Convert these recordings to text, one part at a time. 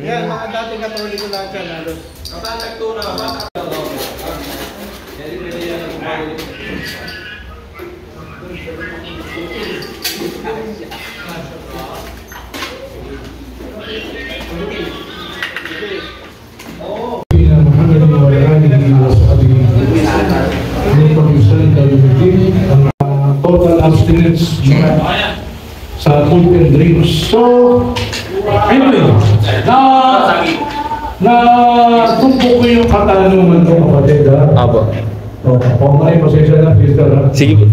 Yan, mga dating katoliko lahat yan. Halos. Nagtuna ka ba? Total abstinence sa food and drinks. So, anyway, tumpo ko yung katanungan ko, kapatid, ha? Aba. O, may pasensya lang, sister, ha? Sige po.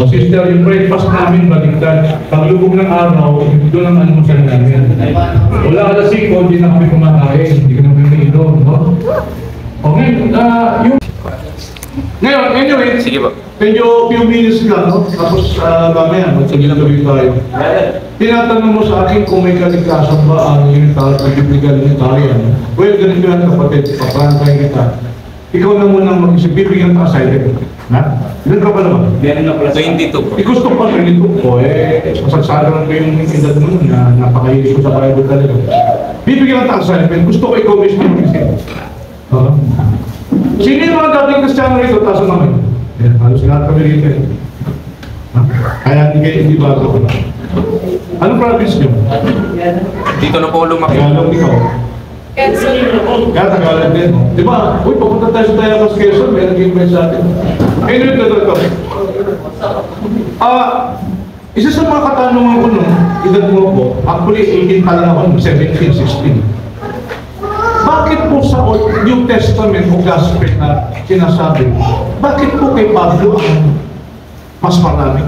O, sister, yung breakfast namin baliktad. Paglubog ng araw, doon ang almusal namin. Wala alas 5, hindi na kami kumakain, hindi ka namin umiinom, no? O, ngayon, anyway, Sige po. medyo few minutes lang, no? Tapos mamaya, magsabi-sabi tayo. Tinatanong mo sa akin kung may kaligtasan ba ang biblical unitarian. Well, ganito yan, kapatid, paprangkay kita. Ikaw na munang mag-isip, bibigyan ka assignment. Ha? Ilan ka pa naman? 22 po. Gusto ko 22 po, masagsagan ko yung edad mo na napakahilig ko sa Bible talaga. Bibigyan ka assignment, gusto ko ikaw mismo mag-isip. Sino yung mga dating Kristiyano rito? Taas ang naman. Halos lahat kami rito. Kaya hindi bago ko na. Anong province nyo? Dito na po lumaki. Tagalog ikaw. Kaya Tagalog din. Di ba? Uy, papunta tayo sa Tayabas Quezon. May nag-invite sa atin. Anyway, ito. Isa sa mga katanungan ko nung edad mo po, actually 18 pa lang ako, 17, 16. Bakit po sa New Testament o Gospel na sinasabi, bakit po kay Pablo ang mas marami?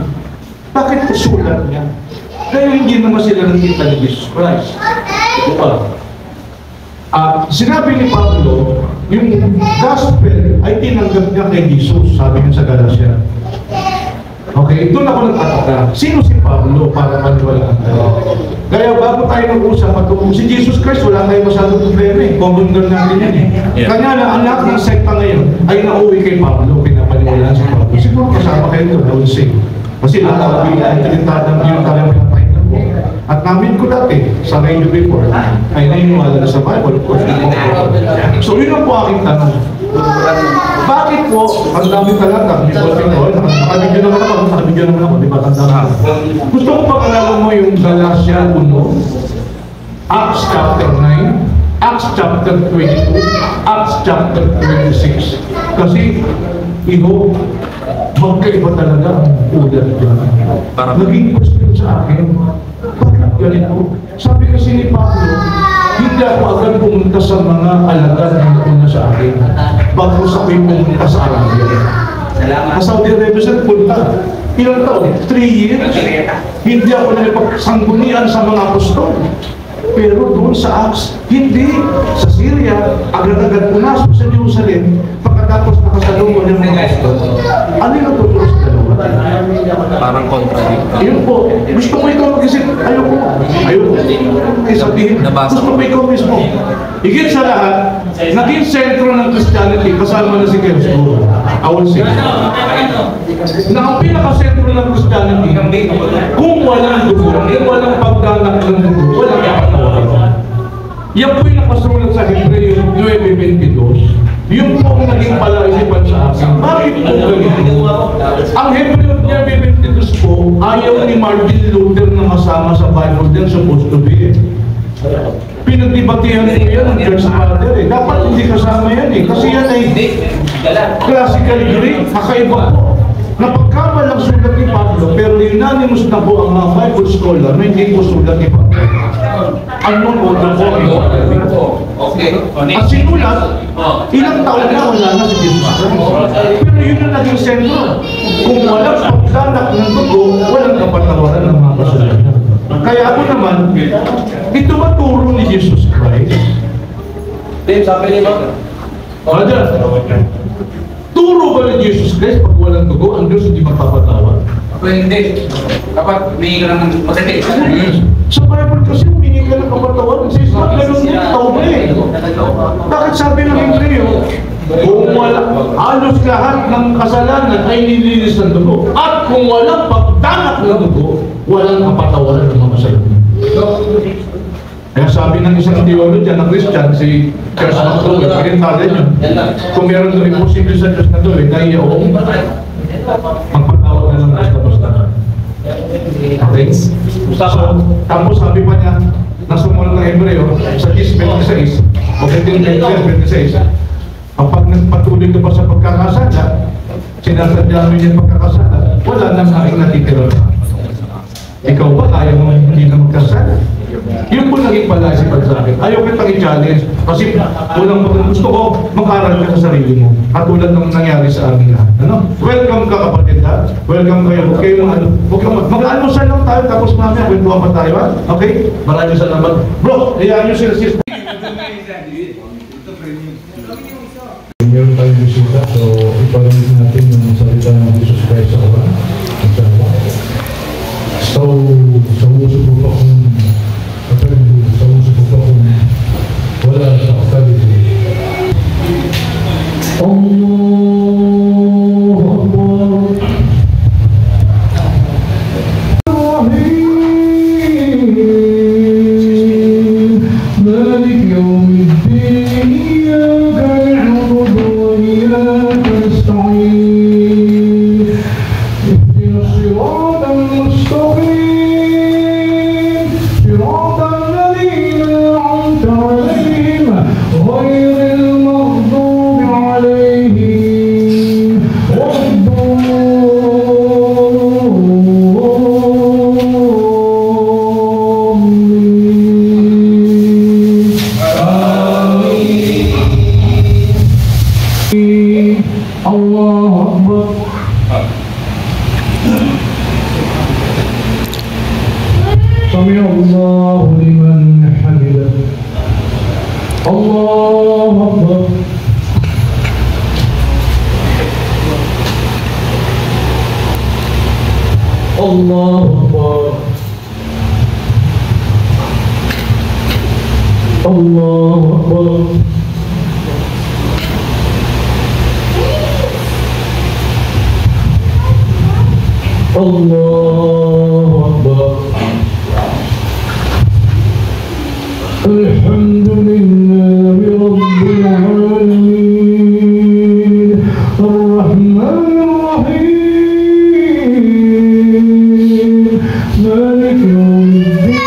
Bakit po sulat niya? Kaya hindi naman sila nakita ni Jesus Christ. Diba? Sinabi ni Pablo, yung Gospel ay tinanggap niya kay Jesus, sabi niya sa Galatia. Okay, doon ako nagtataka. Sino si Pablo para maniwalaan tayo? Kaya bago tayo nag-usap patungkol si Jesus Christ, wala tayo masyadong problema eh. Common girl natin yan eh. Yeah. Kanya na ang lahat ng sekta ngayon ay nauwi kay Pablo, pinapaniwalaan si Pablo. Siguro kasama kayo doon, I will say. Kasi nakakabila ay talintadang yung talagang pinapakita ko. At namin ko dati, sa radio before, ay naniniwala na sa Bible. Of course, so yun ang po aking tanong. Bakit po, ang dami talaga, nakabigyan naman ako, di ba tanda ka? Gusto ko pag-alaman mo yung Galatia 1, Acts chapter 9, Acts chapter 22, Acts chapter 26. Kasi, magkaiba talaga ang ulat dyan. Naging question sa akin, bakit ganito? Sabi kasi ni Pablo, hindi ako agad pumunta sa mga alagad na una sa akin. Bago sa akin pumunta sa Arabia. Sa Saudi Arabia siya punta. Ilang taon? 3 years. Hindi ako nagpagsanggunian sa mga apostol. Pero doon sa Acts, hindi. Sa Syria, agad-agad pumasok sa Jerusalem. Pagkatapos nakasalungo ng mga apostol. Ano yung natuturo sa dalawa? Parang contradict. Yun po. Gusto ko ikaw mag-isip. Ayoko. Ay sabihin. Gusto ko ikaw mismo. Higit sa lahat, naging sentro ng Christianity, kasama na si Gershon. I will say. Na ang pinaka-sentro ng Christianity, kung walang dugo, walang pagdanak ng dugo, walang kapatawaran. Yan po yung nakasulat sa Hebreo 9:22. Yung po ang naging palaisipan sa akin. Bakit po ganito? Ang Hebreo 9:22 po, ayaw ni Martin Luther na kasama sa Bible din, supposed to be. Pinagdibatihan po yan ng Church Father eh. Dapat hindi kasama yan eh. Kasi yan ay classical Greek, kakaiba po. Napagkamalang sulat ni Pablo, pero unanimous na po ang mga Bible scholar na hindi po sulat ni Pablo. Ano po na po? Okay. At sinulat, ilang taon na wala na si Jesus Christ. Pero yun ang naging sentro. Kung walang pagdanak ng dugo, walang kapatawaran ng mga kasalanan. Kaya ako naman, ito ba turo ni Jesus Christ? Dave, sabi ni Bob. Turo ba ni Jesus Christ pag walang dugo, ang Diyos hindi magpapatawad? Hindi. Kapag humingi ka lang ng pasiti. Sa Bible kasi humingi ka ng kapatawad. Kasi sa ganun din, tawag eh. Bakit sabi ng Hebreo, kung wala, halos lahat ng kasalanan ay nilinis ng dugo. At kung walang pagdanak ng dugo, walang kapatawaran ng mga kasalanan. Kaya sabi ng isang theologian na Christian, si Charles McDowell, pinintala yun. Kung meron doon imposible sa Diyos na doon, na iyong magpatawag na ng basta-basta. Okay? So, tapos sabi pa niya, nasumunod ng Hebreo, sa 10:26, o 15:26, kapag nagpatuloy ka pa sa pagkakasala, sinasadya mo yung pagkakasala, wala nang aking natitira. Ikaw ba kaya mo hindi na magkasala? Yun po naging palasipan sa akin. Ayaw kitang i-challenge kasi unang gusto ko mag-aral ka sa sarili mo. Katulad ng nangyari sa amin lahat. Ano? Welcome ka kapatid ha? Welcome kayo. Huwag kayong mag-almusal lang tayo tapos mamaya kwentuhan pa tayo ha? Okay? Maraming salamat. Bro, hayaan nyo sila sis. Meron tayong bisita, so iparinig natin yung salita ng Jesus Christ sa Quran. So, sa uso po pa kung wala sa kataliti. Allahu Akbar. Malik yawmiddin, iyyaka na'budu wa iyyaka nasta'in. Ihdinas siratal mustaqim, siratal ladzina an'amta 'alaihim ghairil maghdubi 'alaihim wad-dallin. Allahu Akbar. Sami Allahu liman hamidah. Allahu Akbar. Allahu Akbar. Allahu Akbar. Allahu Akbar. Alhamdulillahi Rabbil Alamin, Ar-Rahmanir Rahim, Malik yawmiddin,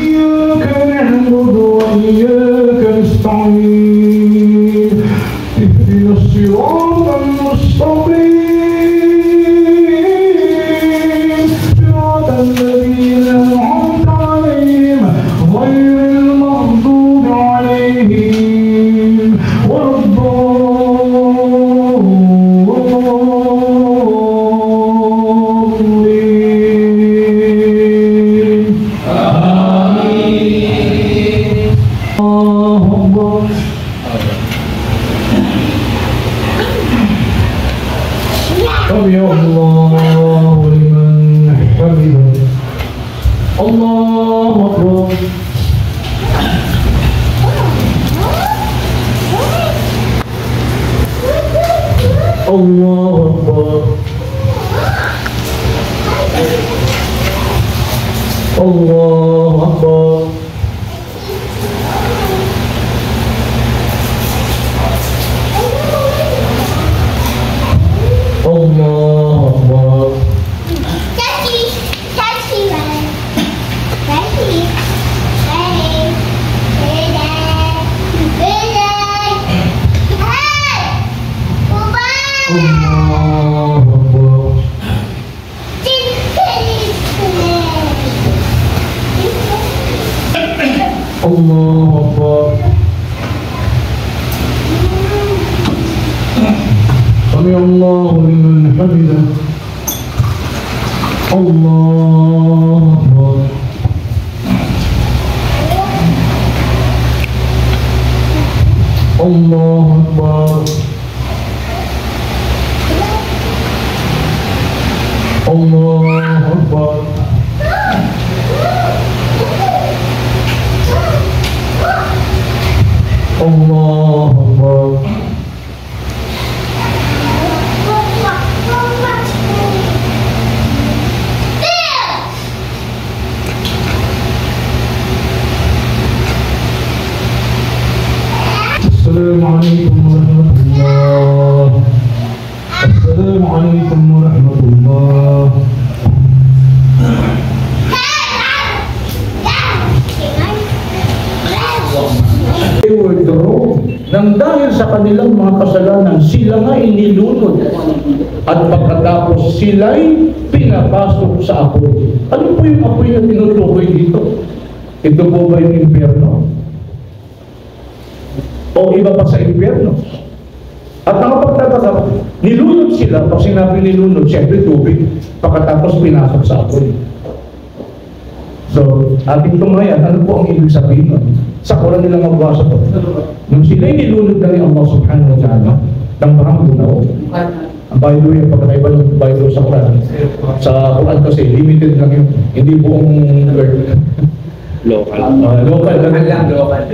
iyyaka na'budu wa iyyaka nasta'in. Ihdinas siratal mustaqim, siratal ladzina an'amta 'alaihim ghairil maghdubi 'alaihim wad-dallin. Amin. Allahu Akbar. Sami Allahu liman hamidah. Allahu Akbar. Allahu Akbar. Allahu Akbar. Allahu Akbar. Allahu Akbar. Allahu Akbar. Sami Allahu liman hamidah. Allahu Akbar. Allahu Akbar. Allahu Akbar. Allahu Akbar. Assalamualaikum warahmatullah. Assalamualaikum warahmatullah. They were wrong. Nang dahil sa kanilang mga kasalanan, sila nga inilunod. At pagkatapos sila'y pinapasok sa apoy. Ano po yung apoy na tinutukoy dito? Ito po ba yung impyerno? O iba pa sa impyerno? At ang pagtataka, nilunod sila. Pag sinabi nilunod, siyempre tubig. Pagkatapos pinasok sa apoy. So, ating tumayan, ano po ang ibig sabihin nun? Sa Quran nila magbasa po. Nung sila'y nilunod na ni Allah subhanahu wa ta'ala, ng marang bunaw. Ang Bible yung pagkakaiba ng Bible sa Quran. Sa Quran kasi, limited lang yun. Hindi buong word. Local. Local lang.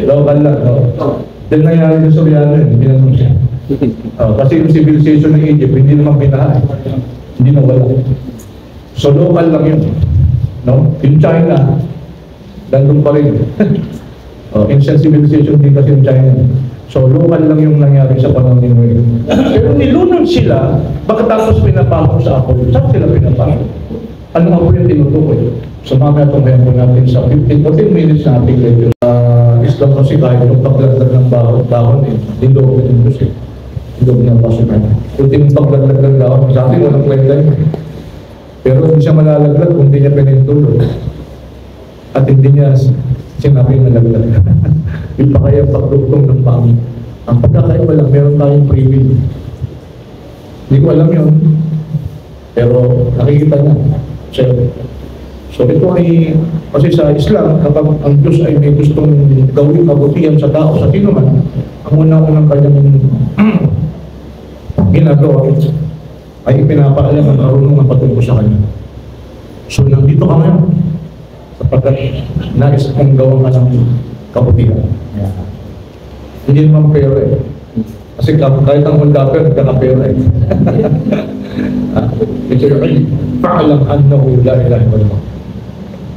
Local lang. Dahil nangyari sa Suryano yun, pinanong siya. Kasi yung civilization ng Egypt, hindi naman pinahay. Hindi nawala. So, local lang yun. No? In China, nandun pa rin. Ancient civilization din kasi yung China. So, local lang yung nangyari sa panahon ni Noe. Pero nilunod sila, pagkatapos pinapasok sa apoy. Saan sila pinapasok? Ano nga po yung tinutukoy? So, mamaya tumayan po natin sa 15 minutes na ating lecture. Islam kasi kahit yung paglagdag ng dahon, nilog ng Diyos eh. Nilog ng pasukan. Yung paglagdag ng dahon, sa atin walang kwenta yun. Pero hindi siya malalaglag kung hindi niya pinintulog. At hindi niya sinabi na laglag. Yung pa kaya pagdugtong ng pangit. Ang pagkakaiba lang, meron tayong privilege. Hindi ko alam yun. Pero nakikita niya. So ito ay, kasi sa Islam, kapag ang Diyos ay may gustong gawin kabutihan sa tao, sa sino man, ang unang-unang kanyang ginagawa ay ipinapaalam ang marunong na patungko sa kanya. So nandito ka ngayon, sapagkat nais kong gawang ka ng kabutihan. Hindi naman pera eh. Kasi kahit ang huldaper, nagkakapera eh. Ito yung paalam annahu la ilaha illallah.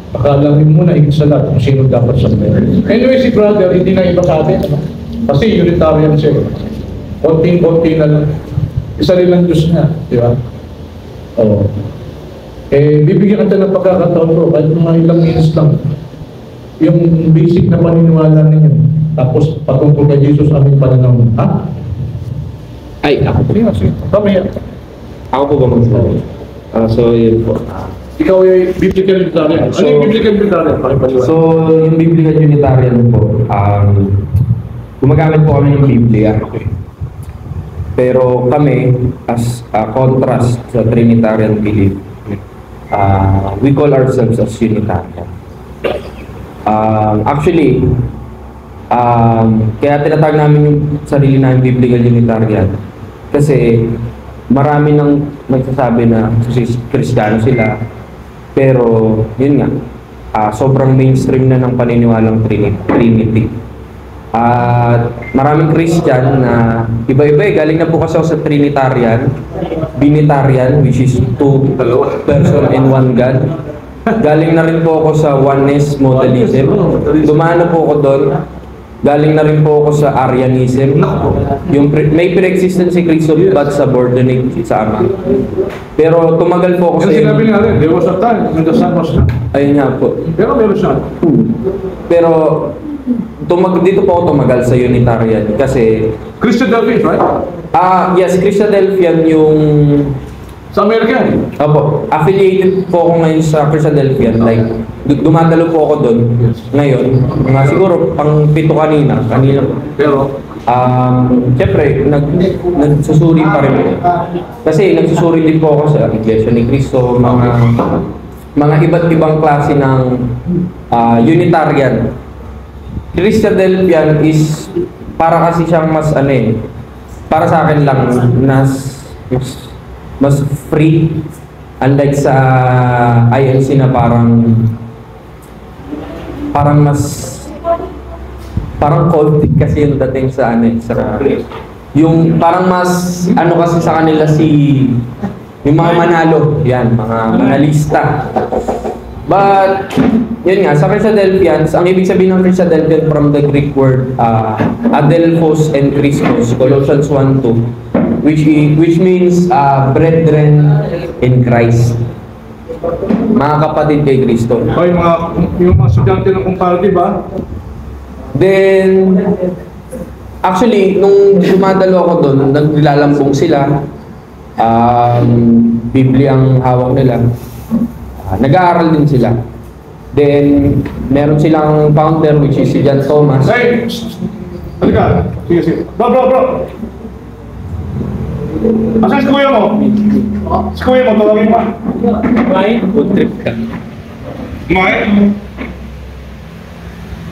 Pakalamin mo na higit sa lahat kung sino dapat sa pera. Anyway, si brother, hindi na iba sa atin. Kasi Unitarian siya. Konting-konti na lang. Isa rin ang Diyos niya. Di ba? Oo. Bibigyan ka ng pagkakataon ko kahit mga ilang minutes lang. Yung basic na paniniwala ninyo. Tapos patungkol kay Jesus aming pananaw. Ha? Ay, ako po. Sige. Kami yan. Ako po ba magsasabi? So, yun po. Ikaw ay biblical Unitarian. Ano yung biblical Unitarian? So, yung Biblical Unitarian po, gumagamit po kami ng Biblia. Pero kami, as a contrast sa Trinitarian belief, we call ourselves as Unitarian. Actually, kaya tinatag namin yung sarili namin Biblical Unitarian kasi marami nang nagsasabi na Kristiyano sila, pero yun nga, sobrang mainstream na ng paniniwalang Trinity. At maraming Christian na iba-iba eh. Galing na po kasi ako sa Trinitarian, Binitarian, which is two person and one God. Galing na rin po ako sa Oneness Modalism. Dumaan na po ako doon. Galing na rin po ako sa Arianism. Yung may pre-existence si Kristo but subordinate sa Ama. Pero tumagal po ako sa... Kasi sinabi nga rin, there was a time when the Son was not. Ayun nga po. Pero meron siya. Pero dito po ako tumagal sa Unitarian kasi... Christadelphians, right? Yes, Christadelphian yung... Sa American. Opo, affiliated po ako ngayon sa Christadelphian. Like, dumadalo po ako doon ngayon. Mga siguro pang 7 kanina. Pero, siyempre, nagsusuri pa rin. Kasi nagsusuri din po ako sa Iglesia ni Cristo, mga iba't ibang klase ng Unitarian. Christadelphian is para kasi siyang mas para sa akin lang mas free, unlike sa ILC na parang cultic kasi yung dating sa yung parang mas kasi sa kanila yung mga manalo, yan, mga manalista. But, yun nga, sa Christadelphians, ang ibig sabihin ng Christadelphian from the Greek word Adelphos and Christos, Colossians 1:2, which means brethren in Christ. Mga kapatid kay Kristo. Okay, yung mga estudyante ng comparative ba? Then, actually, nung dumadalo ako doon, naglalambong sila. Biblia ang hawak nila. Nag-aaral din sila. Then, meron silang founder which is si John Thomas. Hey! Halika. Sige. Bro. Asan si kuya mo? Si kuya mo, tawagin pa. Food trip ka. Mike?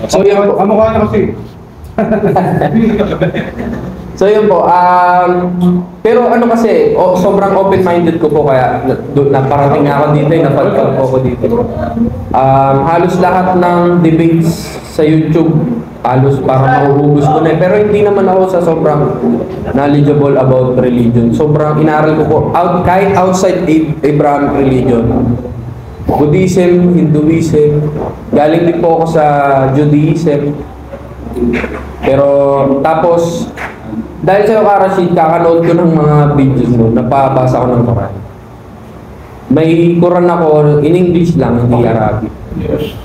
So, yun po. Ano ka na kasi? So, yun po. Pero ano kasi, sobrang open-minded ko po kaya naparating na ako dito, napagpag po ako dito. Halos lahat ng debates sa YouTube, halos parang mahuhubos ko na. Pero hindi naman ako sa sobrang knowledgeable about religion. Sobrang inaral ko po, kahit outside Abrahamic religion. Buddhism, Hinduism, galing din po ako sa Judaism. Pero tapos, dahil sa Rashid, kakanood ko ng mga videos mo, napabasa ko ng Quran. May Quran ako, in English lang, hindi Arabic. Yes.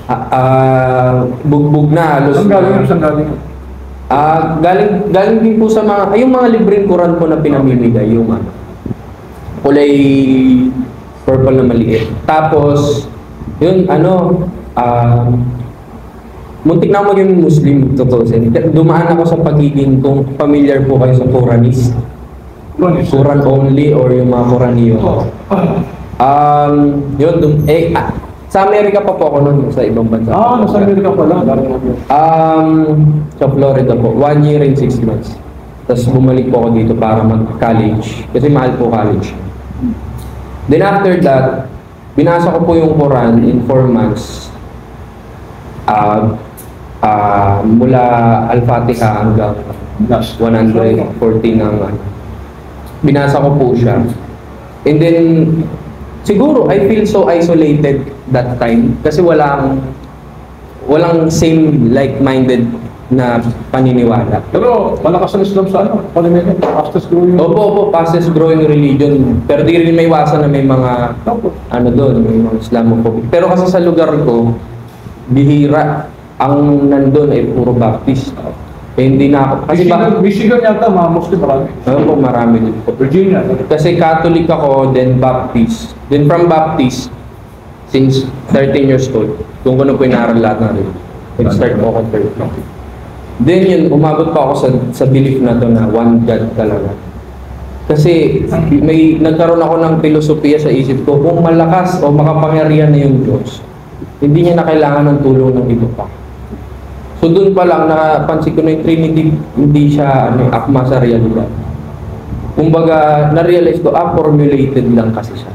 Bugbog na, halos na. Saan galing? Galing din po sa mga, yung mga libreng Quran po na pinamimigay, yung kulay purple na maliit. Tapos, yun, muntik na ako maging Muslim, totoo siya. Dumaan ako sa pagiging, kung familiar po kayo sa Quranist. Quran only or yung mga Quraniyo. Sa Amerika pa po ako nun, sa ibang bansa. Nasa Amerika pala. Sa Florida po, 1 year and 6 months. Tapos bumalik po ako dito para mag-college. Kasi mahal po college. Then after that, binasa ko po yung Quran in 4 months. Mula Al-Fatiha hanggang 114 ng binasa ko po siya. And then, siguro, I feel so isolated that time kasi walang same like-minded na paniniwala. Pero malakas ang Islam sa fastest growing. Opo, fastest growing religion. Pero di rin may iwasan na may mga doon, may mga Islamophobic. Pero kasi sa lugar ko, bihira ang nandun ay puro Baptist. Hindi na ako. Kasi Michigan yata, mga Muslim marami. Po, marami din po. Virginia. Kasi Catholic ako, then Baptist. Then from Baptist, since 13 years old, kung ano po inaral lahat na rin. Nag-start po ako 13. Then yun, umabot pa ako sa belief na to na one God talaga. Kasi nagkaroon ako ng filosofiya sa isip ko, kung malakas o makapangyarihan na yung Diyos, hindi niya na kailangan ng tulong ng iba pa. So doon pa lang napansin ko na yung Trinity, hindi siya akma sa realidad. Kumbaga, na-realize ko, formulated lang kasi siya.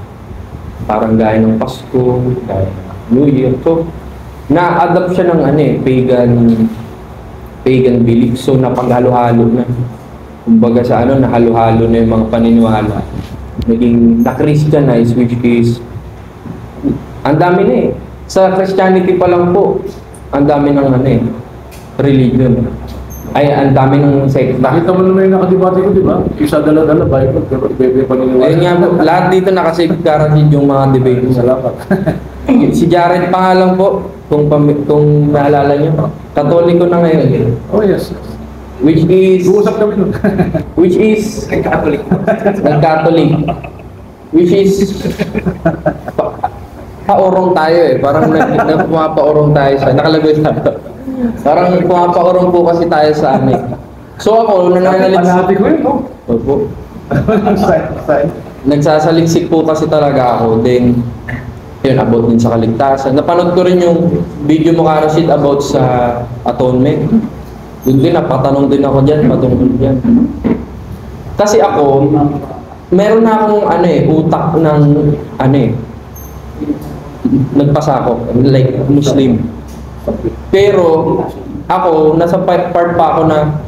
Parang gaya ng Pasko, gaya ng New Year. So, na-adapt siya ng pagan belief. So, napaghalo-halo na. Kumbaga sa nahalo-halo na yung mga paniniwala. Naging na-Christianize, which is, ang dami na eh. Sa Christianity pa lang po, ang dami ng religion. Ay, ang dami ng sekta. Nakita mo naman yung nakadibate ko, di ba? Isa dala-dala, Bible, pero iba-iba paniniwala. Ayun nga po, lahat dito nakasave guaranteed yung mga debate. Salamat. Si Jared pa nga lang po, kung naalala niyo, Katoliko na ngayon. Oh yes. Which is... Uusap kami nun. Which is... Nag-Catholic. Nag-Catholic. Which is... Paorong tayo eh. Parang pumapaorong tayo sa... Nakalagay tayo. Parang pumapaorong po kasi tayo sa So ako, Panahati ko yun, no? Opo. Side. Nagsasaliksik po kasi talaga ako. Then, yun, about din sa kaligtasan. Napanood ko rin yung video mo, Rashid, about sa atonement. Doon din, napatanong din ako dyan, patungkol dyan. Kasi ako, meron na akong utak ng nagpasa ako, like Muslim. Pero ako, nasa part pa ako na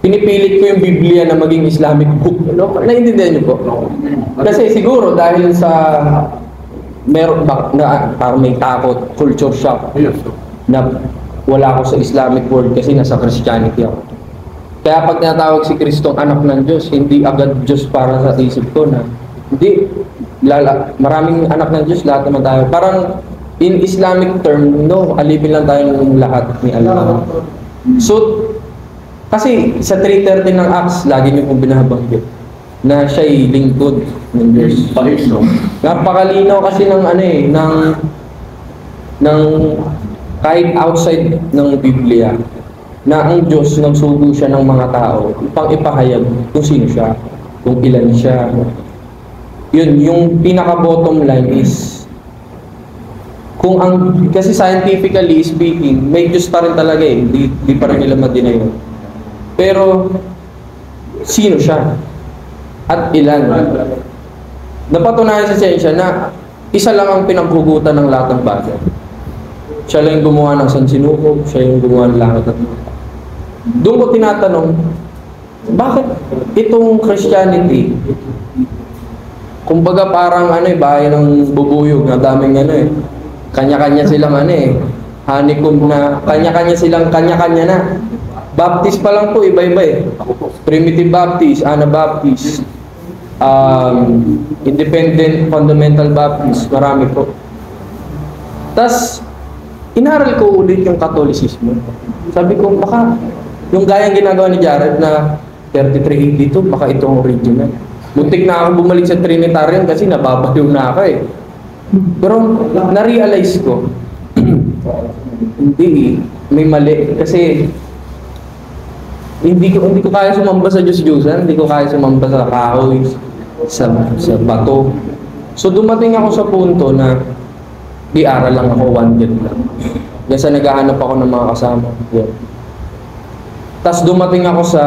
pinipilit ko yung Biblia na maging Islamic book. Naiintindihan niyo po? Kasi siguro dahil sa meron na parang may takot, culture shock Yes. na wala ako sa Islamic world kasi nasa Christianity ako. Kaya pag tinatawag si Kristong anak ng Diyos, hindi agad Diyos para sa isip ko na hindi, maraming anak ng Diyos, lahat naman tayo. Parang in Islamic term, no, alipin lang tayo ng lahat ni Allah. So, kasi sa 3:30 ng Acts, lagi niyo pong binabanggit na siya'y lingkod ng Diyos. Napakalinaw kasi ng ng kahit outside ng Biblia, na ang Diyos nagsugo siya ng mga tao upang ipahayag kung sino siya, kung ilan siya. Yun, yung pinaka-bottom line is, kasi scientifically speaking, may Diyos pa rin talaga eh, di pa rin nila ma-deny yun. Pero, sino siya? At ilan? Napatunayan sa siyensya na isa lang ang pinaghugutan ng lahat ng bagay. Siya lang yung gumawa ng sansinukob, siya yung gumawa ng langit at lupa. Doon ko tinatanong, bakit itong Christianity, kumbaga parang bahay ng bubuyog, na daming kanya-kanya silang honeycomb na, kanya-kanya silang kanya-kanya na. Baptist pa lang po, iba-iba eh. Primitive Baptist, Anabaptist, Independent Fundamental Baptist, marami po. Tas, inaral ko ulit yung Catholicismo. Sabi ko, baka yung gayang ginagawa ni Jared na 3382, baka ito ang original. Muntik na ako bumalik sa Trinitarian kasi nababaliw na ako eh. Pero na-realize ko, hindi, may mali. Kasi hindi ko kaya sumamba sa Diyos-Diyusan, hindi ko kaya sumamba sa kahoy, sa bato. So dumating ako sa punto na di-aral lang ako, one year lang. Kasi naghahanap ako ng mga kasama. Yeah. Tapos dumating ako sa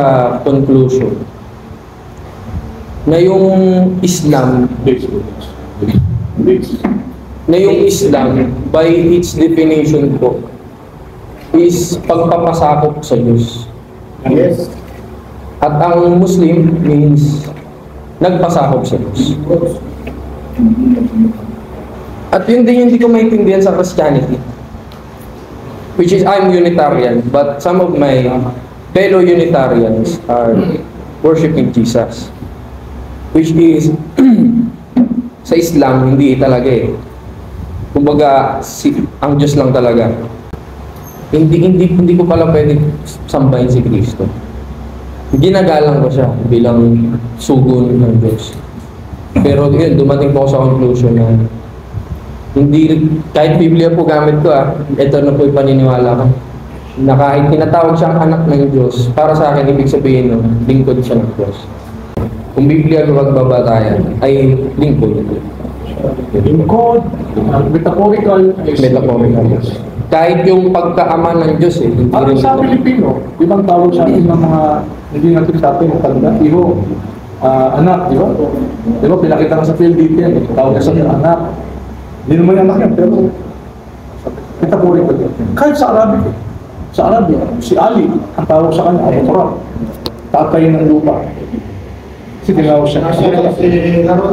conclusion na yung Islam, by its definition po, is pagpapasakop sa Diyos. Yes. At ang Muslim means nagpasakop sa Diyos. At yun din hindi ko maintindihan sa Christianity. Which is, I'm Unitarian, but some of my fellow Unitarians are worshiping Jesus. Which is, sa Islam, hindi talaga eh. Kumbaga, ang Diyos lang talaga. Hindi ko pala pwede sambahin si Kristo. Ginagalang ko siya bilang sugo ng Diyos. Pero yun, dumating po ako sa conclusion na kahit Biblia po gamit ko ito na po yung paniniwala ko. Na kahit tinatawag siyang anak ng Diyos, para sa akin, ibig sabihin lingkod siya ng Diyos. Kung Biblia ko magbabatayan, ay lingkod. Lingkod, metaphorical. Kahit yung pagkaama ng Diyos Parang sa Pilipino, ibang tawag sa atin ng mga hindi natin sa atin tanda, iho, anak, di ba? Di ba, pinakita na sa field dito yan, tawag sa anak. Hindi naman anak yan, pero metaphorical yan. Kahit sa Arabic, si Ali, ang tawag sa kanya, ay Torah, tatay ng lupa. Kasi tinawag siya.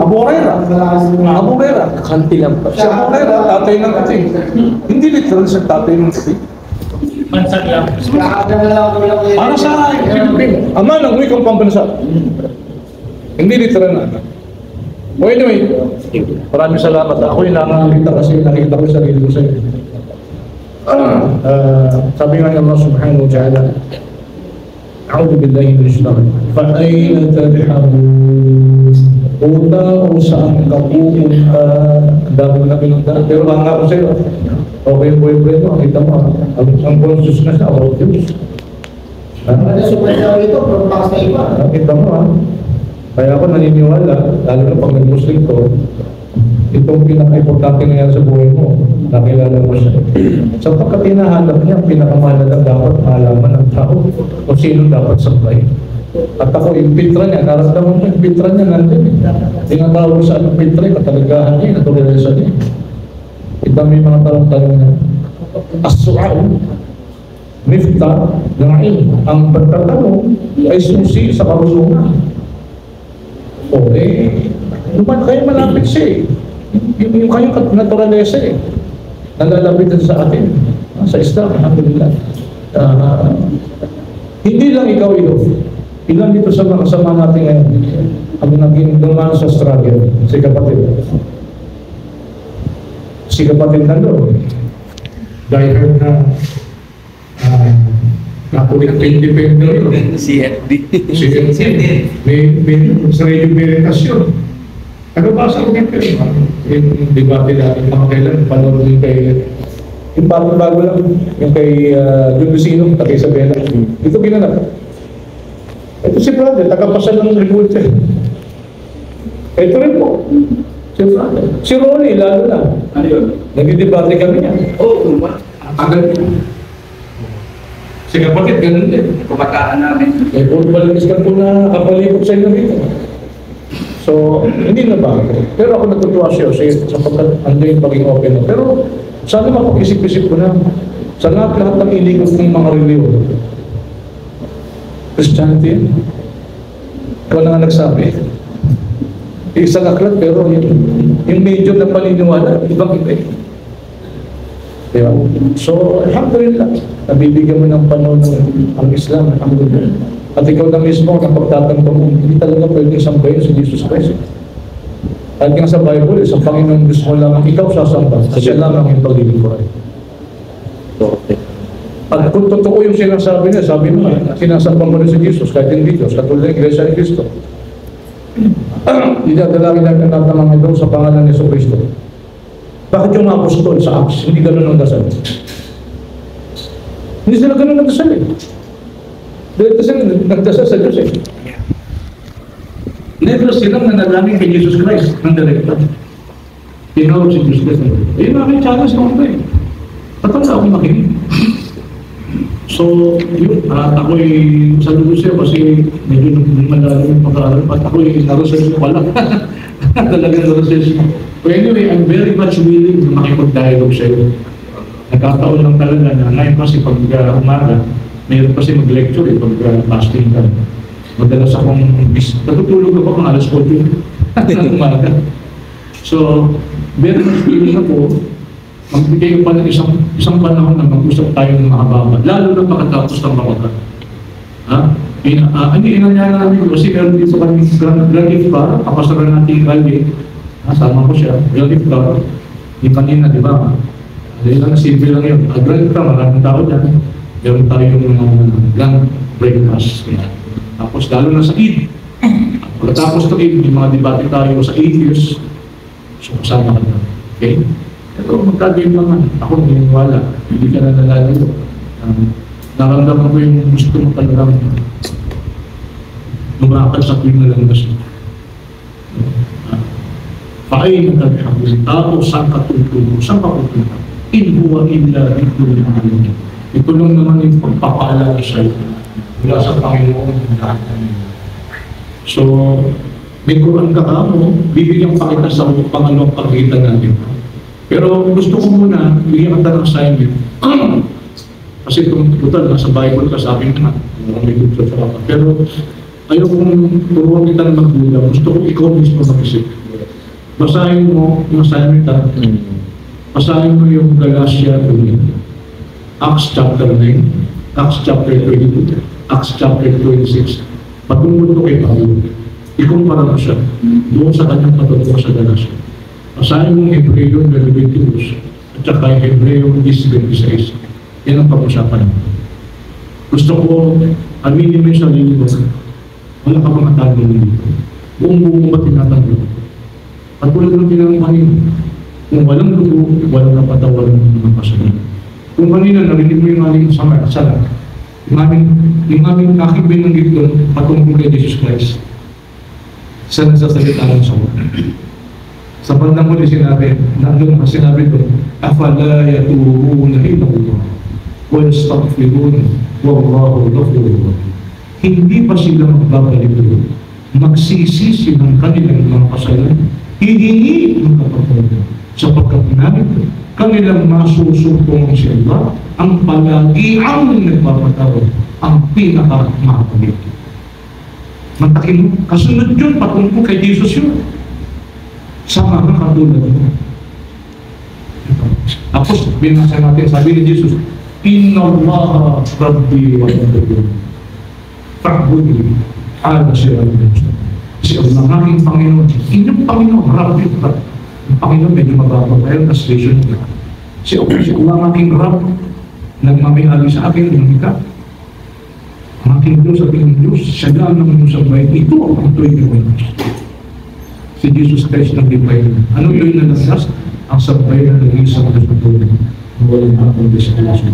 Abu Hurairah. Kanti lang pa. Si Abu Hurairah, tatay ng ating. Hindi literal siya tatay ng ating. Para sa Pilipino, ama ng wikang pambansa. Hindi literal na anak. Well, anyway, maraming salamat. Ako yung nakakita kasi nakita ko yung sarili ko sa'yo. Sabi nga ng Allah subhanahu wa ta'ala, A'udhu billahi min ash-shaytan. Fa'ayna tadhhabun? Kung saan ka pupunta? Dami na pinunta. Pero hanga ko sa'yo. Okay, boyfriend mo, kita mo. Ang conscious na siya, about Diyos. Kita mo Kaya ako naniniwala, lalo na pag nag-Muslim ko, itong pinaka-importante na yan sa buhay mo, nakilala mo siya. So pagka pinahanap niya, pinakamahalagang dapat malaman ng tao kung sino dapat sablay. At ako, yung filtra niya, naramdaman mo yung filtra niya nandun. Tinatawag sa anong filtra, katalagahan niya, naturalesa niya. Kita mo yung mga tanong-tanong niya. As-su'aw, mifta, na'in. Ang pagtatanong ay susi sa karusungan. Naman kayo malapit siya eh. Yung kayong naturalesa eh. Nalalapitan sa atin. Sa Islam, alhamdulillah. Hindi lang ikaw ito. Ilan dito sa mga kasama natin ngayon ang naging dumaan sa struggle. Si kapatid. Si kapatid nandun. Dahil na nakulit na independent. CFD. CFD. May sariling veritasyon. Nagabasa ko dito yung debate natin mga kailan, panood din kay yung bago lang, yung kay John Lucino, kay Isabela. Ito ginanap. Ito si brother, tagapasa ng revolter. Ito rin po. Si brother. Si Ronnie, lalo na. Ano yun? Nagdidebate kami yan. Oo, Agad. Si kapatid, ganun din. kumataan namin. Eh, puro balinis ka po na kapalibot sa inyo dito. So, hindi na ba? Pero ako natutuwa siya sapagkat ando yung paging open. Pero sana mapag-isip-isip ko na sa lahat ng iligot ng mga reliyon. Christianity, ikaw na nga nagsabi. Isang aklat pero yung medyo na paniniwala, ibang iba. Diba? So, alhamdulillah, nabibigyan mo ng panahon ang Islam, alhamdulillah. At ikaw na mismo, napagtatanggap mo, hindi talaga pwedeng sambahin si Jesus Christ. Kahit nga sa Bible, sa Panginoon Diyos mo lamang, ikaw sasamba, siya lamang yung paglilingkuran. At kung totoo yung sinasabi niya, sabi mo, sinasamba mo rin si Jesus, kahit hindi Diyos, katulad ng Iglesia ni Cristo. Idadalangin natin natin mga ito sa pangalan ni Jesus Cristo. Bakit yung mga apostol sa Acts, hindi ganun ang dasal? Hindi sila ganun ang dasal eh. Dahil kasi nagdasal sa Diyos eh. Never silang nanalangin kay Jesus Christ ng direkta. Tinawag si Jesus Christ. Ayun ang aking challenge naman ito eh. Patanda ako makinig. So, yun, ako'y sa Lucia kasi medyo malalim yung pag-aaral at ako'y naroses ko pala. Talagang naroses ko. But anyway, I'm very much willing na makipag-dialogue sa iyo. Nagkataon lang talaga na ngayon kasi pag umaga, mayroon kasi mag-lecture eh, pag fasting ka. Madalas akong natutulog ako ng alas 8 ng umaga. So, very much willing ako magbigay pa ng isang panahon na mag-usap tayo ng mahaba, lalo na pagkatapos ng mga ha? Inanyaya namin kasi meron dito kami grand gift bar, kapasaran natin yung kalye. Sama ko siya, grand gift bar. Yung kanina, di ba? Dahil lang, simple lang yun. Grand gift bar, maraming tao dyan. Meron tayong grand breakfast. Tapos lalo na sa Eid. Pagkatapos ng Eid, yung mga debate tayo sa 8 years, so kasama ka na. Okay? Ito, magkagayong naman. Ako naniniwala. Hindi ka na nalalayo. Naramdaman ko yung gusto mo talagang lumakad sa pinalandas. Paay na tabi ako saan ka tutulong? Saan ka pupunta? Inhuwa illa dito ng mga. Ito lang naman yung pagpapaalala sa'yo. Mula sa Panginoon. So, may Quran ka mo, bibigyan pa kita sa pangalawang pagkita natin. Pero gusto ko muna, bigyan kita ng assignment. Kasi kung total, nasa Bible ka, sabi nga, may gusto sa kapag. Pero ayaw kong turuan kita na magbulang. Gusto ko ikaw mismo mag-isip. Basahin mo yung assignment natin. Basahin mo yung Galatia 2, Acts chapter 9, Acts chapter 22, Acts chapter 26. Patungkol ko kay Pablo. Ikumpara mo siya doon sa kanyang patuturo sa Galatia. Basahin mo yung Hebreo 22 at saka yung Hebreo 10:26. Yan ang pag-usapan. Gusto ko aminin mo yung sarili mo. Wala ka bang atagin mo dito? Buong ba tinatanggol? At tulad ng pinanganin, kung walang dugo, walang napatawal ng mga kasalanan. Kung kanina narinig mo yung aming sala, yung aming aking binanggit doon patungkol kay Jesus Christ, sa nagsasalita ng sa mga. Sa bandang muli sinabi, nandun ang sinabi doon, afala yatuhuna ila Allah, wa yastaghfirun, wallahu ghafurur rahim. Hindi pa sila magbabalik doon, magsisisi ng kanilang mga kasalanan, hihingi ng kapatawaran, sapagkat narito kanilang masusumpong si Allah, ang palagi ang nagpapatawad, ang pinaka-makapalit. Matakin mo, kasunod yun, patungkol kay Jesus yun. sa mga katulad mo. Tapos, binasa natin, sabi ni Jesus, Inna Allah Rabbi wa Rabbi Fa'budni ala siratin. Kasi ang aking Panginoon, inyong Panginoon, Rabbi, ang Panginoon, medyo mababa tayo, translation niya. Si Allah ang aking Rab, nagmamayari sa akin ng ika. Ang aking Diyos, aking Diyos, siya lang naman yung sabay. Ito ang ito'y gawin. Si Jesus Christ ng Bibay. Ano yun na nalas? Ang sabay na naging sa mga patuloy. Walang akong disclosure.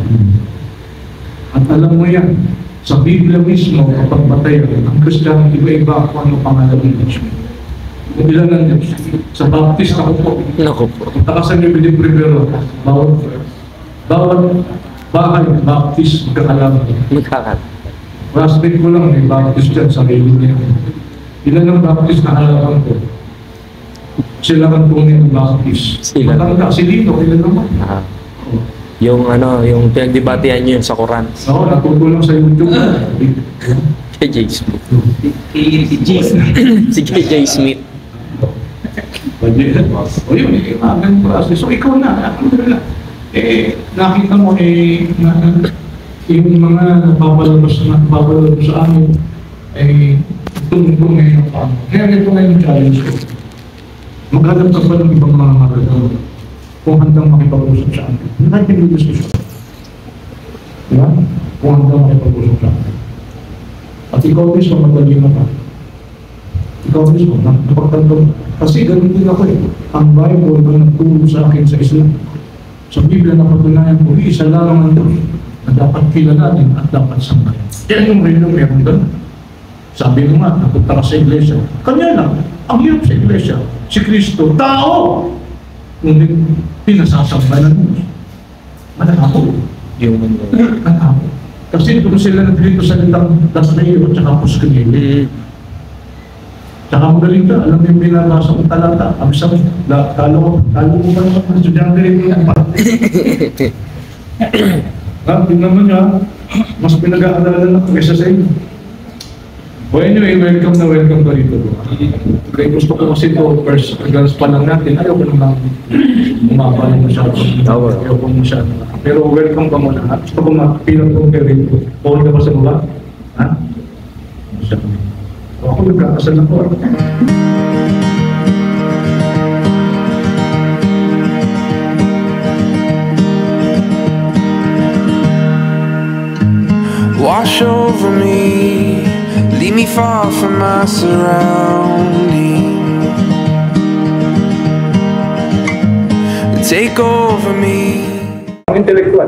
At alam mo yan, sa Biblia mismo, kapag batayan, ang Kristiyano, iba-iba kung ano pangalan ng Diyos. Kung ilan ng Diyos. Sa Baptist ako po. Kung takasan niyo Bilib Rivero, bawat bahay, Baptist, magkakalaman. Last week ko lang, may Baptist dyan sa railing niya. Ilan ng Baptist na halaman ko? Sila kang tunay ng Baptist. Sila. Matanda, si Lito, ilan naman? Yung yung pinagdebatehan nyo sa Quran. Oo, natutulong sa YouTube. KJ Smith. Si KJ Smith. O yun, magandang klase. So ikaw na, nakita mo yung mga napapalabas sa amin, tumutong ngayon ang paano. Kaya ito ngayon yung challenge ko. Maghanap ka pa ng ibang mga magagawa kung handang makipag-usap sa amin. Hindi yung diskusyon. Diba? Kung handang makipag-usap sa amin. At ikaw mismo, madali na pa. Ikaw mismo, napagtandong. Kasi ganun din ako eh. Ang Bible ang nagtulong sa akin sa Islam. Sa Biblia na patunayan ko, isa lang ang Diyos na dapat kilalanin at dapat sambahin. Yan yung rin yung meron doon. Sabi ko nga, napunta ka sa iglesia. Kanya lang, ang hirap sa iglesia. Si Kristo, tao! Ngunit pinasasamba ng Diyos. Manakapo. Manakapo. Kasi kung sila nagdito sa litang Dasmayo at saka Puskanil. Tsaka magaling ka, alam mo yung binabasa kong talata. Ang sabi, talo mo ba naman ang estudyante rin yung parte? Hindi naman niya, mas pinag-aaralan ako kaysa sa inyo. Well, anyway, welcome ka rito. Kaya gusto ko kasi ito, first girls pa lang natin, ayaw ko naman umaba na masyado. Ayaw ko masyado. Pero welcome ka muna. Gusto ko mapilang ko kayo rito. Bawal ka ba sa baba? Ha? Masyado. Ako nagkakasal ako. Wash over me, leave me far from my surroundings. Take over me. Intellectual.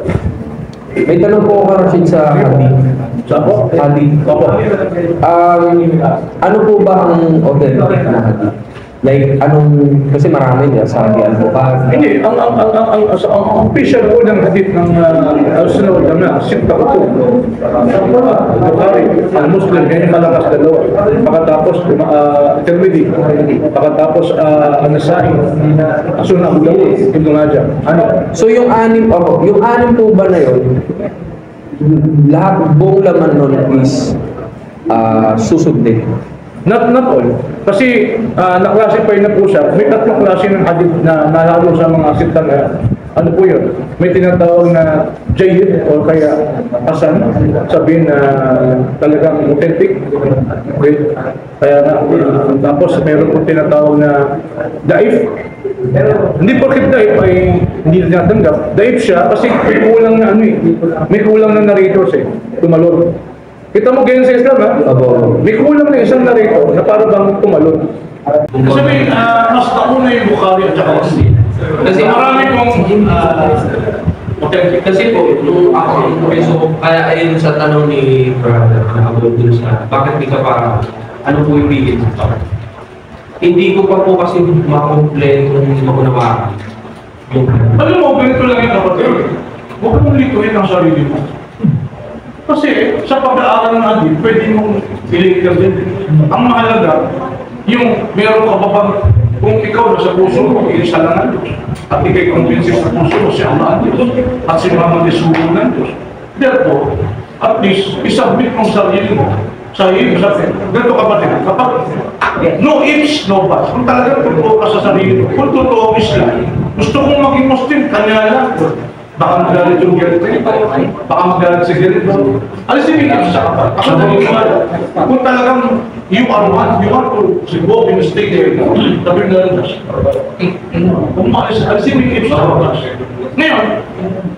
May tanong po ako Rashid sa hadith. Sabo? Hadith. Ano po ba ang authentic na hadith? Like, kasi marami niya sa Al-Bukhari. Hindi, ang official po ng hadith ng Al-Sunnah wal Jama'ah, sitta ko po. Bukhari, Al-Muslim, yan yung malakas dalawa. Pagkatapos, Tirmidhi, pagkatapos, An-Nasa'i, Sunnah Abu Dawud, Ibn Majah. Ano? So yung anim po ba na yun, lahat buong laman nun is susundin? Not all. Kasi na-classify na po siya. May tatlong klase ng hadith na nalalo sa mga sitta na ano po yun. May tinatawag na jayyid o kaya hasan. Sabihin na talagang authentic. Okay. Kaya tapos meron po tinatawag na daif. Hindi porket daif ay hindi natanggap. Daif siya kasi may kulang na may kulang na narrators tumalon. Kita mo ganyan sa Islam ha? May kulang na isang narrator na para bang tumalon. Kasi may mas nauna yung Bukhari at saka Muslim. Kasi marami pong kasi po, so kaya ayun sa tanong ni brother na about dun sa bakit di ka para ano po yung bigil sa ito? Hindi ko pa po kasi makomplain kung hindi ko nawakan. Alam mo, ganito lang yung kapatid. Huwag mong lituin ang sarili mo. Kasi sa pag-aaral ng hadith, pwede mong iligtas din. Ang mahalaga, yung meron ka pa bang, kung ikaw na sa puso mo, isa lang ang Diyos. At ikay convince sa puso mo, si Allah ang Diyos. At si Muhammad is sumunod ng Diyos. Therefore, at least, isubmit mong sarili mo Sa ganito kapatid, kapag no ifs, no buts, kung talagang totoo ka sa sarili, kung totoo Islam, gusto kong maging Muslim, kanya lang. Baka magalit yung girlfriend, baka magalit si girlfriend. Alisin mo sa kapal. Kung talagang you are one, you want to go in a state there, sabi nga rin, kung alisin mo sa kapal. Ngayon,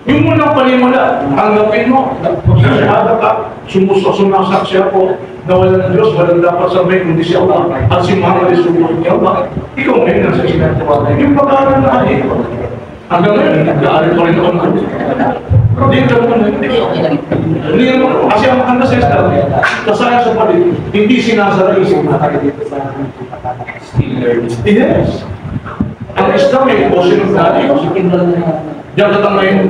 yung munang panimula, tanggapin mo, magsasahada ka, sumasaksi ako, na walang Diyos, walang dapat sabihin, kundi si Allah, at si Muhammad ay sumunod niya, ikaw ngayon nasa sinagawa. Yung pag-aaral na kanin, hanggang ngayon, nag-aaral ko rin ako na. Hindi naman, kasi ang maganda sa Islam, kasaya sa palit, hindi sinasara isip na. Yes. Ang Islam ay portion of values. Diyan ka tama yung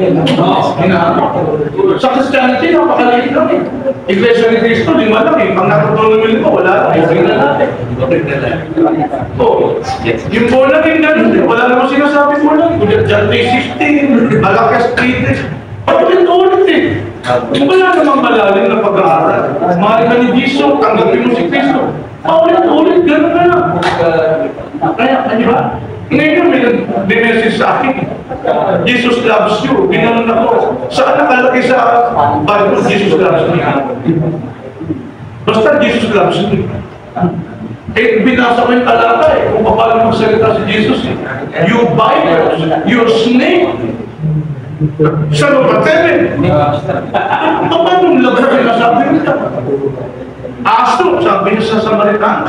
sa Christianity, napakaliit lang eh. Iglesia ni Cristo, di malaki. Pag nakatulong mo, wala lang. Isang na natin. So, yung bola rin ganun, wala naman sinasabi mo lang. John 3:16, Malakas 3:3. Paulit-ulit eh. Wala namang malalim na pag-aaral. Mahal ka ni Jesus, tanggapin mo si Cristo. Paulit-ulit, ganun na lang. Kaya, di ba? Ngayon may nag-message sa akin, Jesus loves you. Ginanon ako. Saan nakalagay sa Bible, Jesus loves me? Basta Jesus loves me. Eh, binasa ko yung talata eh, kung paano magsalita si Jesus eh. You bite, you snake. Siya no pateme. Paano yung labar na sabi niya? Aso, sabi niya sa Samaritan.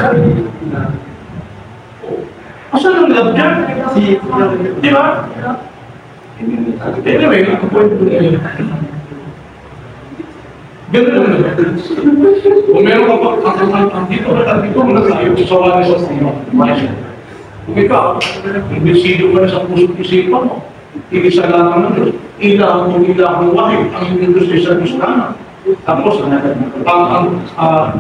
Asan ang love dyan? Di ba? Anyway, ang point ko niya. Ganun naman. Kung meron ka pa, dito tayo sa wala sa sino. Kung ikaw, imbisido ka na sa puso-isipan mo, isa lang ang Diyos. Ilang wahid, ang Diyos ay sa Diyos na. Tapos,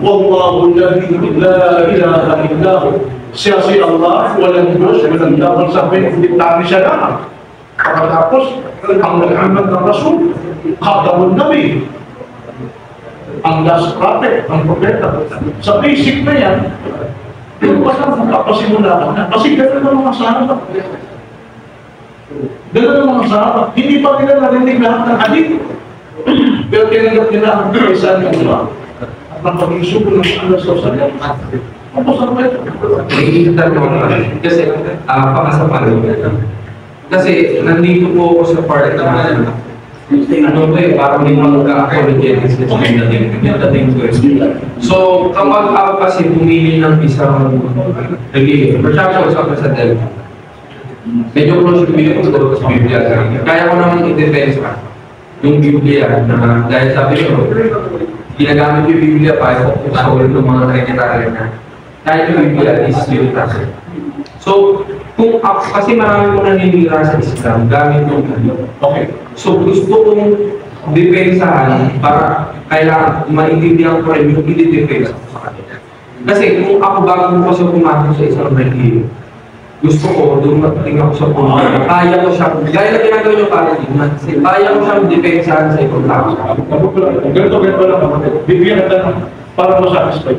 Wallahu alladhi la ilaha illahu. Siya si Allah, walang Diyos, walang dapat sabihin, hindi tani siya lang. Pagkatapos, ang Muhammad na Rasul, Khatamun Nabi, ang last prophet, ang propeta. Sa basic na yan, yung pasang magpapasimula ka na, kasi gano'n ang mga sahabat. Gano'n ang mga sahabat. Hindi pa nila narinig lahat ng hadith. Pero tinanggap nila ang kaysa ng iba. At ang pag-isubo ng Allah sa salya. Kasi, pangasapan. Kasi, nandito po ako sa part na, parang may mga apologetics na yung dating ko. So, kapag ako kasi pumili ng isang for example, sa Delta, medyo close yung Biblia ko sa Biblia. Kaya ko naman i-defense yung Biblia na dahil sabi ko, ginagamit yung Biblia para sa ulit ng mga krekitari na dahil yung Biblia is spiritas. So, kung ako, kasi marami mo naninira sa Islam, gamit yung Biblia. Okay. So, gusto kong depensahan para kailangan maintindihan ko rin yung i-defense ko sa kanila. Kasi kung ako bago ko sa pumasok sa isang religion, gusto ko, dumating ako sa punto na kaya ko siya, gaya na ginagawa yung paradigma, kaya ko siyang depensahan sa ibang tao. Ganito lang, bibigyan natin para masatisfy.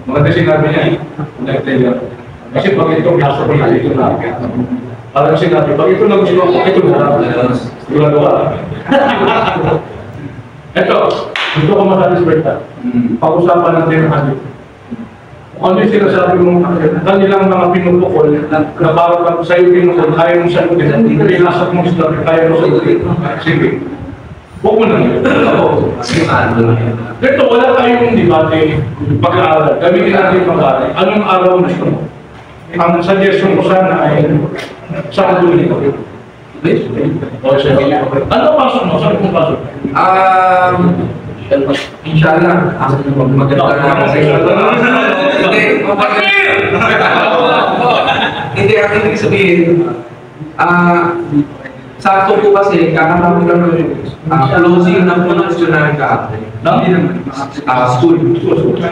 Maganda sinabi niya, kasi pag ito, nasa ko na ito na. Parang sinabi, pag ito na gusto ko, ito na. Sigurado ka. Ito, gusto ko masatisfy ka. Pag-usapan natin ang hadith. Kung ano yung sinasabi mo, kanilang mga pinupukol na parang sa'yo pinukol, kaya mo sagutin. Pinasap mo sila, kaya mo sagutin. Sige. Huwag mo na yun. Ito, wala tayong debate pag-aaral. Gamitin natin pag-aaral. Anong araw gusto mo? Ang suggestion ko sana ay saan doon ito? Ano pasok mo? Saan kong pasok? Inshallah, maganda na sa iyo. Hindi, ang ibig sabihin, sakto po kasi, kakatapos lang closing na po ng missionary ka school.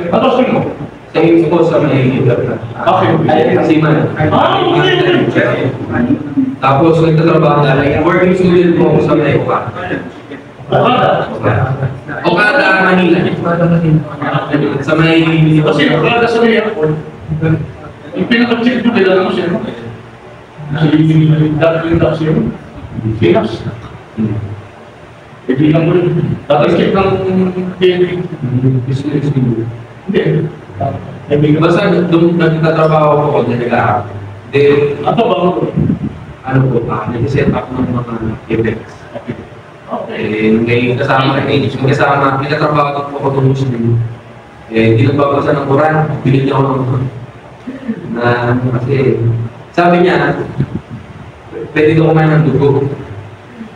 Ano school mo? Sa iyo po sa may Okay. Kasi man. Tapos, nagtatrabaho na, working student po ako sa may Okada. Manila. Sa may... Kasi wala sa may airport. Yung pinaka-check nyo, kailangan mo siya. Yung taxi yun. Pinas. Eh, bilang mo yun. Tatag-check ng PNP. Hindi. Basta doon nagtatrabaho ko nila. Then, Ano ba mo? ano po, nag-set up ng mga events. May kasama, pinatrabaho ko ako ng Muslim. Hindi nagbabasa ng Quran, bilhin niya ako ng kasi, sabi niya, pwede ko kumain ng dugo.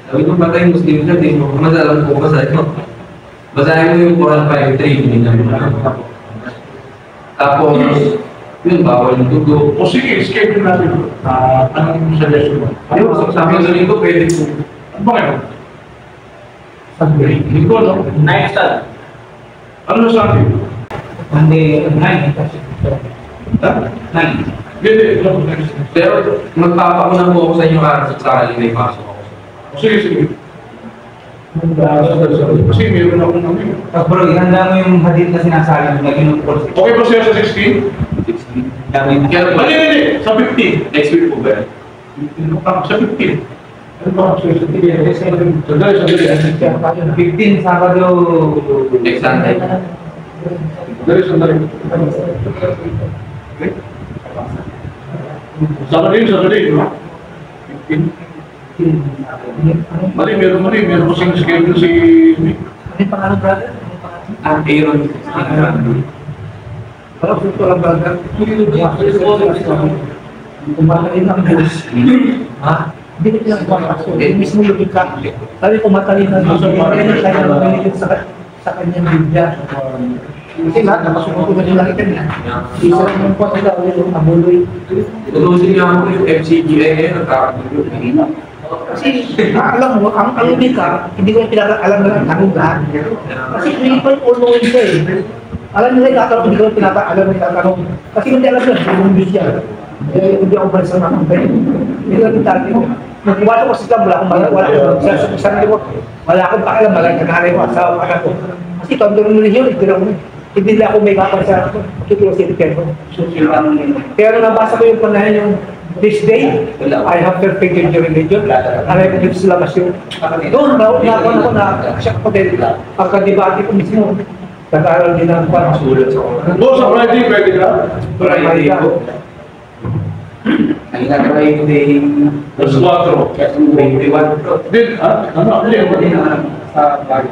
Sabi ko, patay Muslim ka, di mo, masalam ko basahin mo. Basahin mo yung Quran 5.3, bilhin niya. Tapos, yun, bawal yung dugo. O sige, schedule natin. Anong suggestion mo? Ayun, sabi ko sa linggo, pwede ko. Ano ba ngayon? Linggo, no? Next time. Ano na sa akin? Monday, 9. Ha? 9. Hindi. Pero, magpapakunan po ako sa inyo para sa sakali may pasok ako. Sige. Kasi meron akong namin. Bro, ihanda mo yung hadith na sinasabi mo na kinukul. Okay ba siya sa 16? 16. Hindi. Sa 15. Next week po ba? Sa 15. Ano ba? Sandali. 15, Sabado. Next Sunday. Sandali. Saturday. 15. Meron ko siyang schedule si... Ano yung pangalan, brother? Aaron. Parang fruto lang, brother. Kumakain ng bus. Ha? Hindi ko lang kumakaso. Mismo logika. Sabi ko matalino na siya. Kaya na siya na manilit sa kanyang Biblia. Kasi lahat, nakasuko ko na nila kita niya. Isa naman po sila ulit yung abuloy. Tunusin niya ako yung FCGA ngayon, nagkakagulo. Kasi alam mo, ang logika, hindi ko pinaka-alam na ang lahat. Kasi hindi pa yung all-knowing siya eh. Alam nila yung tatanong, hindi ko pinaka-alam na yung tatanong. Kasi hindi alam na, yung Biblia. Hindi ako balik sa mga kampay. Hindi lang yung tatanong. Nung pumasok ko sa Islam, wala akong pakialam, wala akong kanaray ko, asawa ko, anak ko. Kasi ito, ang doon religion, hindi nila ako may kapal sa particular city temple. Kaya nung nabasa ko yung panahin yung this day, I have perfected your religion. Aray ko dito sila masyo. Doon, nakakaroon ako na siya kapatid. Pagka-debate ko mismo, nag-aaral din ang pang-sulat sa oras. Sa Friday, pwede ka? Friday po. Ay Friday. Alas 4. 21 po. Din, ano? Sa bagay.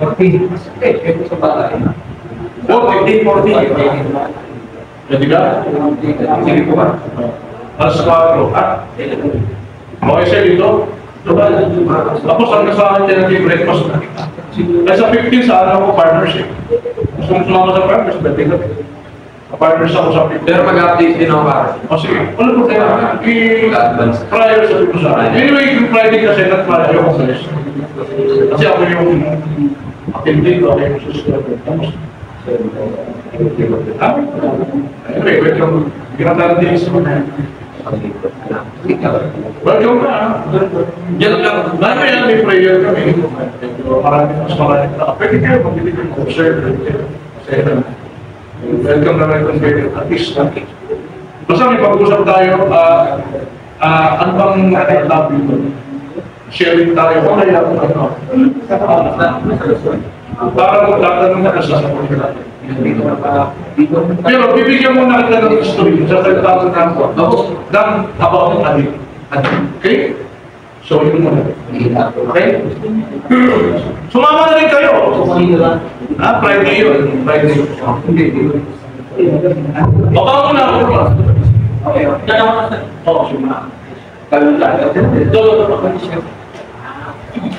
40. Sa bagay. 40. Pwede ka? Sige po ba? Alas 4. Okay siya dito? Tapos ang kasama niya ng breakfast na. Kaya sa 15 sa ano ko partnership. Gusto mo sumama sa partners, pwede ka. Partners ako sa 15. Pero mag-update din ako para. O sige, wala po tayo. Prior sa dito sa akin. Anyway, yung Friday kasi nag-prior ako sa list. Kasi ako yung attending ko, ako yung susunod. Anyway, welcome. Ginatalan din sa mga. Welcome ka. Yan lang. Lalo yan, may prayer kami. Mas marami na. Pwede kayo magbili ng observer. Welcome na welcome kayo. At least, basta may pag-usap tayo, ano bang topic mo? Sharing tayo. Kaya ano? Para magtatanong na sa sasagot natin. Pero bibigyan mo na kita ng history sa tagtawag na ako. Dang about adik. Okay? So, yun muna. Okay? Sumama na rin kayo. Friday yun. Friday. Baba mo na ako ba? Oo, sumama. Ito.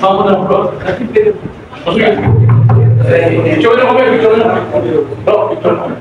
Baba mo na ako ba? O sige. Picture na kami, picture na. Picture na.